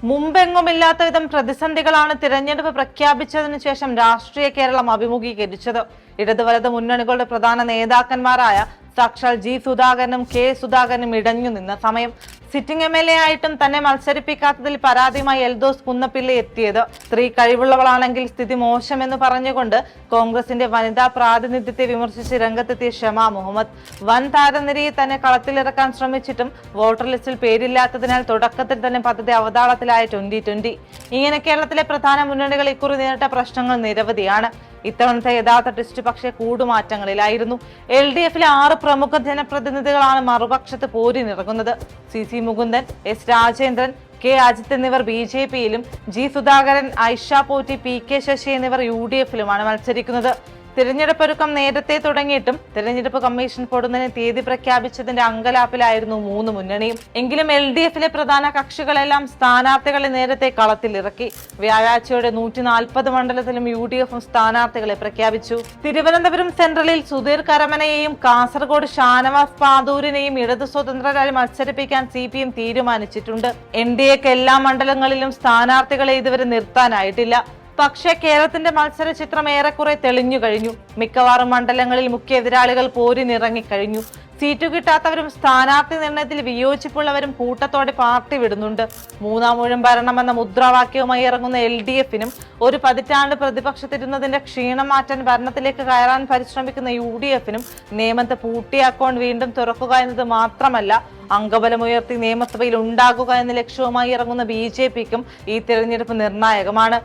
മുമ്പെങ്ങുമില്ലാത്ത വിധം പ്രതിസന്ധികളാണ് തിരഞ്ഞെടുപ്പ് പ്രഖ്യാപിച്ചതിനു ശേഷം രാഷ്ട്രീയ കേരളം അഭിമുഖീകരിച്ചത്. ഇടതു വലത് മുന്നണികളുടെ പ്രധാന നേതാക്കന്മാരായ സാക്ഷാൽ ജി സുധാകരനും കെ സുധാകരനും ഇടഞ്ഞു നിന്ന സമയം. സിറ്റിംഗ് MLA ആയിട്ടും തന്നെ മത്സരിപ്പിക്കാത്തതിൽ പരാതിയുമായി എൽദോസ് കുന്നപ്പിള്ളി എത്തിയത്. സ്ത്രീ കഴിവുള്ളവളാണെങ്കിൽ സ്ഥിതി മോശമെന്ന് പറഞ്ഞുകൊണ്ട് കോൺഗ്രസിന്റെ വനിതാ പ്രാതിനിധ്യത്തെ വിമർശിച്ച് രംഗത്തെത്തിയ ഷമ മുഹമ്മദ്. വൻ താരനിരയെ തന്നെ കളത്തിലിറക്കാൻ ശ്രമിച്ചിട്ടും വോട്ടർ ലിസ്റ്റിൽ പേരില്ലാത്തതിനാൽ തുടക്കത്തിൽ തന്നെ പദ്ധതി അവതാളത്തിലായ 2020. ഇങ്ങനെ കേരളത്തിലെ പ്രധാന മുന്നണികൾ ഇക്കുറി നേരിട്ട പ്രശ്നങ്ങൾ നിരവധിയാണ്. ഇത്തവണത്തെ യഥാർത്ഥ ടെസ്റ്റ് പക്ഷേ കൂടുമാറ്റങ്ങളിലായിരുന്നു. LDFിലെ 6 പ്രമുഖ ജനപ്രതിനിധികളാണ് മറുപക്ഷത്ത് പോരിനിറങ്ങുന്നത്. CC Mukundan, S Rajendran, K Ajith എന്നിവർ BJPയിലും G സുധാകരൻ, ഐഷ പോറ്റി, PK ശശി എന്നിവർ UDFിലുമാണ് മത്സരിക്കുന്നത്. തിരഞ്ഞെടുപ്പൊരുക്കം നേരത്തെ തുടങ്ങിയിട്ടും തിരഞ്ഞെടുപ്പ് കമ്മീഷൻ പൊടുന്നതിന് തീയതി പ്രഖ്യാപിച്ചതിന്റെ അങ്കലാപ്പിലായിരുന്നു 3 മുന്നണിയും. എങ്കിലും LDFിലെ പ്രധാന കക്ഷികളെല്ലാം സ്ഥാനാർത്ഥികളെ നേരത്തെ കളത്തിലിറക്കി. വ്യാഴാഴ്ചയോടെ 140 മണ്ഡലത്തിലും UDFും സ്ഥാനാർത്ഥികളെ പ്രഖ്യാപിച്ചു. തിരുവനന്തപുരം സെൻട്രലിൽ സുധീർ കരമനയെയും കാസർഗോഡ് ഷാനവാസ് പാദൂരിനെയും ഇടതു സ്വതന്ത്രരായി മത്സരിപ്പിക്കാൻ CPM തീരുമാനിച്ചിട്ടുണ്ട്. NDAക്ക് എല്ലാ മണ്ഡലങ്ങളിലും സ്ഥാനാർത്ഥികളെ ഇതുവരെ നിർത്താനായിട്ടില്ല. പക്ഷേ കേരളത്തിന്റെ മത്സര ചിത്രം ഏറെക്കുറെ തെളിഞ്ഞു കഴിഞ്ഞു. മിക്കവാറും മണ്ഡലങ്ങളിൽ മുഖ്യ എതിരാളികൾ പോരിനിറങ്ങിക്കഴിഞ്ഞു. സീറ്റു കിട്ടാത്തവരും സ്ഥാനാർത്ഥി നിർണയത്തിൽ വിയോജിപ്പുള്ളവരും കൂട്ടത്തോടെ പാർട്ടി വിടുന്നുണ്ട്. 3-ാം ഊഴം ഭരണമെന്ന മുദ്രാവാക്യവുമായി ഇറങ്ങുന്ന LDFിനും ഒരു പതിറ്റാണ്ട് പ്രതിപക്ഷത്തിരുന്നതിന്റെ ക്ഷീണം മാറ്റാൻ ഭരണത്തിലേക്ക് കയറാൻ പരിശ്രമിക്കുന്ന UDFിനും നിയമത്തെ പൂട്ടിയ അക്കൗണ്ട് വീണ്ടും തുറക്കുക എന്നത് മാത്രമല്ല, അംഗബലമുയർത്തി നിയമസഭയിൽ ഉണ്ടാകുക എന്ന ലക്ഷ്യവുമായി ഇറങ്ങുന്ന BJPക്കും ഈ തിരഞ്ഞെടുപ്പ് നിർണായകമാണ്.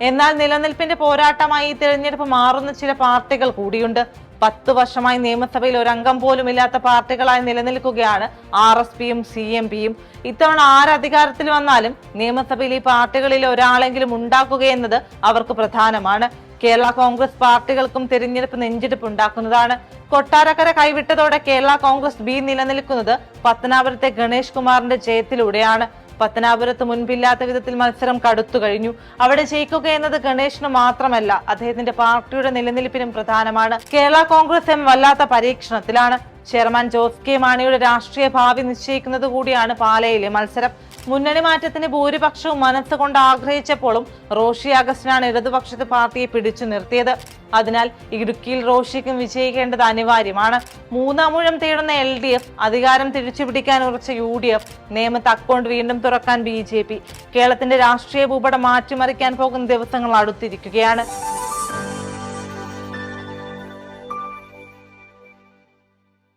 എന്നാൽ നിലനിൽപ്പിന്റെ പോരാട്ടമായി ഈ തിരഞ്ഞെടുപ്പ് മാറുന്ന ചില പാർട്ടികൾ കൂടിയുണ്ട്. 10 വർഷമായി നിയമസഭയിൽ ഒരംഗം പോലും ഇല്ലാത്ത പാർട്ടികളായി നിലനിൽക്കുകയാണ് RSPയും CMPയും. ഇത്തവണ ആരധികാരത്തിൽ വന്നാലും നിയമസഭയിൽ ഈ പാർട്ടികളിൽ ഒരാളെങ്കിലും ഉണ്ടാക്കുകയെന്നത് അവർക്ക് പ്രധാനമാണ്. കേരള കോൺഗ്രസ് പാർട്ടികൾക്കും തിരഞ്ഞെടുപ്പ് നെഞ്ചെടുപ്പ് ഉണ്ടാക്കുന്നതാണ്. കൊട്ടാരക്കര കൈവിട്ടതോടെ കേരള കോൺഗ്രസ് B നിലനിൽക്കുന്നത് പത്തനാപുരത്തെ ഗണേഷ് കുമാറിന്റെ ജയത്തിലൂടെയാണ്. പത്തനാപുരത്ത് മുൻപില്ലാത്ത വിധത്തിൽ മത്സരം കടുത്തു കഴിഞ്ഞു. അവിടെ ജയിക്കുക എന്നത് ഗണേഷിന് മാത്രമല്ല, അദ്ദേഹത്തിന്റെ പാർട്ടിയുടെ നിലനിൽപ്പിനും പ്രധാനമാണ്. കേരള കോൺഗ്രസ് M വല്ലാത്ത പരീക്ഷണത്തിലാണ്. ചെയർമാൻ ജോസ് കെ മാണിയുടെ രാഷ്ട്രീയ ഭാവി നിശ്ചയിക്കുന്നത് കൂടിയാണ് പാലയിലെ മത്സരം. മുന്നണി മാറ്റത്തിന് ഭൂരിപക്ഷവും മനസ്സുകൊണ്ട് ആഗ്രഹിച്ചപ്പോഴും റോഷി അഗസ്റ്റിനാണ് ഇടതുപക്ഷത്തെ പാർട്ടിയെ പിടിച്ചു നിർത്തിയത്. അതിനാൽ ഇടുക്കിയിൽ റോഷിക്കും വിജയിക്കേണ്ടത് അനിവാര്യമാണ്. 3-ാം ഊഴം തേടുന്ന LDF, അധികാരം തിരിച്ചുപിടിക്കാൻ ഉറച്ച UDF, നിയമത്ത് അക്കൗണ്ട് വീണ്ടും തുറക്കാൻ BJP. കേരളത്തിന്റെ രാഷ്ട്രീയ ഭൂപടം മാറ്റിമറിക്കാൻ പോകുന്ന ദിവസങ്ങൾ അടുത്തിരിക്കുകയാണ്.